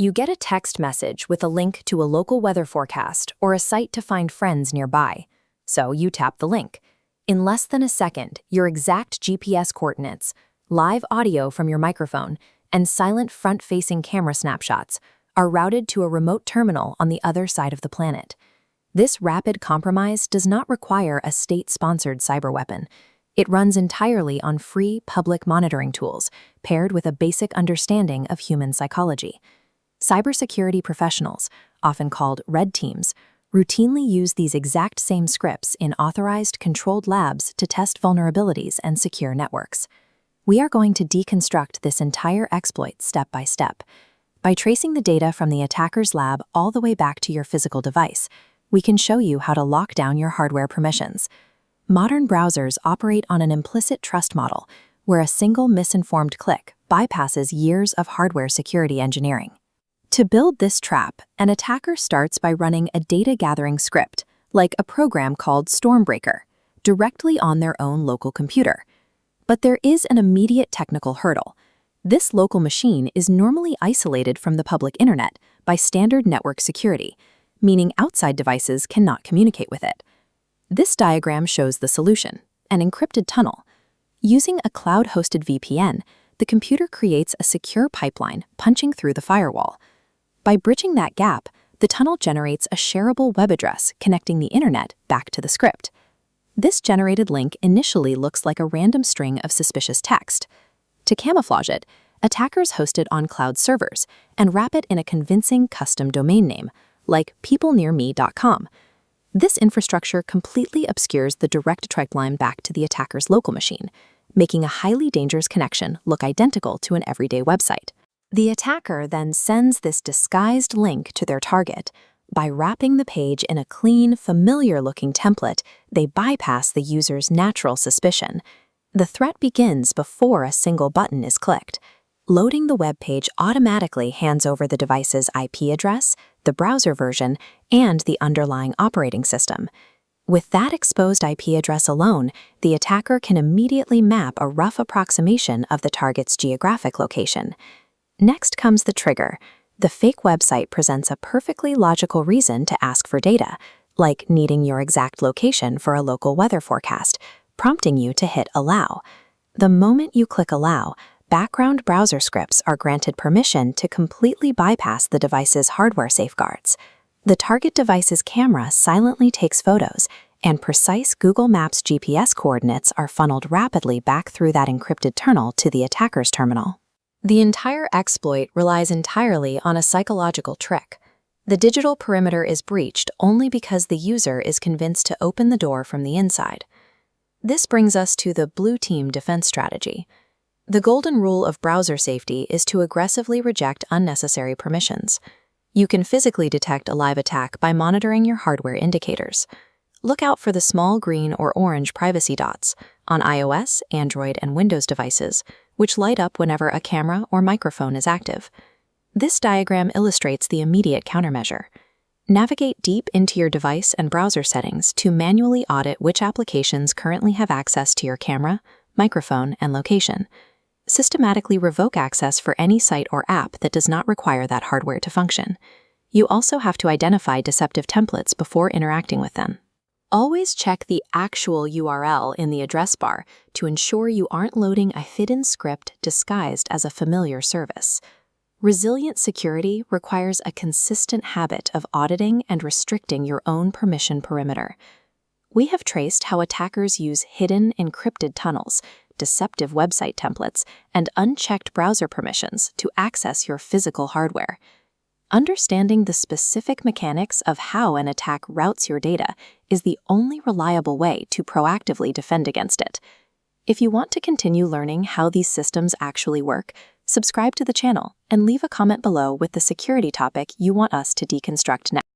You get a text message with a link to a local weather forecast or a site to find friends nearby. So you tap the link. In less than a second, your exact GPS coordinates, live audio from your microphone, and silent front-facing camera snapshots are routed to a remote terminal on the other side of the planet. This rapid compromise does not require a state-sponsored cyberweapon. It runs entirely on free public monitoring tools, paired with a basic understanding of human psychology. Cybersecurity professionals, often called red teams, routinely use these exact same scripts in authorized, controlled labs to test vulnerabilities and secure networks. We are going to deconstruct this entire exploit step by step. By tracing the data from the attacker's lab all the way back to your physical device, we can show you how to lock down your hardware permissions. Modern browsers operate on an implicit trust model, where a single misinformed click bypasses years of hardware security engineering. To build this trap, an attacker starts by running a data-gathering script, like a program called StormBreaker, directly on their own local computer. But there is an immediate technical hurdle. This local machine is normally isolated from the public internet by standard network security, meaning outside devices cannot communicate with it. This diagram shows the solution, an encrypted tunnel. Using a cloud-hosted VPN, the computer creates a secure pipeline punching through the firewall. By bridging that gap, the tunnel generates a shareable web address connecting the internet back to the script. This generated link initially looks like a random string of suspicious text. To camouflage it, attackers host it on cloud servers and wrap it in a convincing custom domain name, like peoplenearme.com. This infrastructure completely obscures the direct pipeline back to the attacker's local machine, making a highly dangerous connection look identical to an everyday website. The attacker then sends this disguised link to their target. By wrapping the page in a clean, familiar-looking template, they bypass the user's natural suspicion. The threat begins before a single button is clicked. Loading the web page automatically hands over the device's IP address, the browser version, and the underlying operating system. With that exposed IP address alone, the attacker can immediately map a rough approximation of the target's geographic location. Next comes the trigger. The fake website presents a perfectly logical reason to ask for data, like needing your exact location for a local weather forecast, prompting you to hit Allow. The moment you click Allow, background browser scripts are granted permission to completely bypass the device's hardware safeguards. The target device's camera silently takes photos, and precise Google Maps GPS coordinates are funneled rapidly back through that encrypted tunnel to the attacker's terminal. The entire exploit relies entirely on a psychological trick. The digital perimeter is breached only because the user is convinced to open the door from the inside. This brings us to the blue team defense strategy. The golden rule of browser safety is to aggressively reject unnecessary permissions. You can physically detect a live attack by monitoring your hardware indicators. Look out for the small green or orange privacy dots on iOS, Android, and Windows devices, which light up whenever a camera or microphone is active. This diagram illustrates the immediate countermeasure. Navigate deep into your device and browser settings to manually audit which applications currently have access to your camera, microphone, and location. Systematically revoke access for any site or app that does not require that hardware to function. You also have to identify deceptive templates before interacting with them. Always check the actual URL in the address bar to ensure you aren't loading a hidden script disguised as a familiar service. Resilient security requires a consistent habit of auditing and restricting your own permission perimeter. We have traced how attackers use hidden encrypted tunnels, deceptive website templates, and unchecked browser permissions to access your physical hardware. Understanding the specific mechanics of how an attack routes your data is the only reliable way to proactively defend against it. If you want to continue learning how these systems actually work, subscribe to the channel and leave a comment below with the security topic you want us to deconstruct next.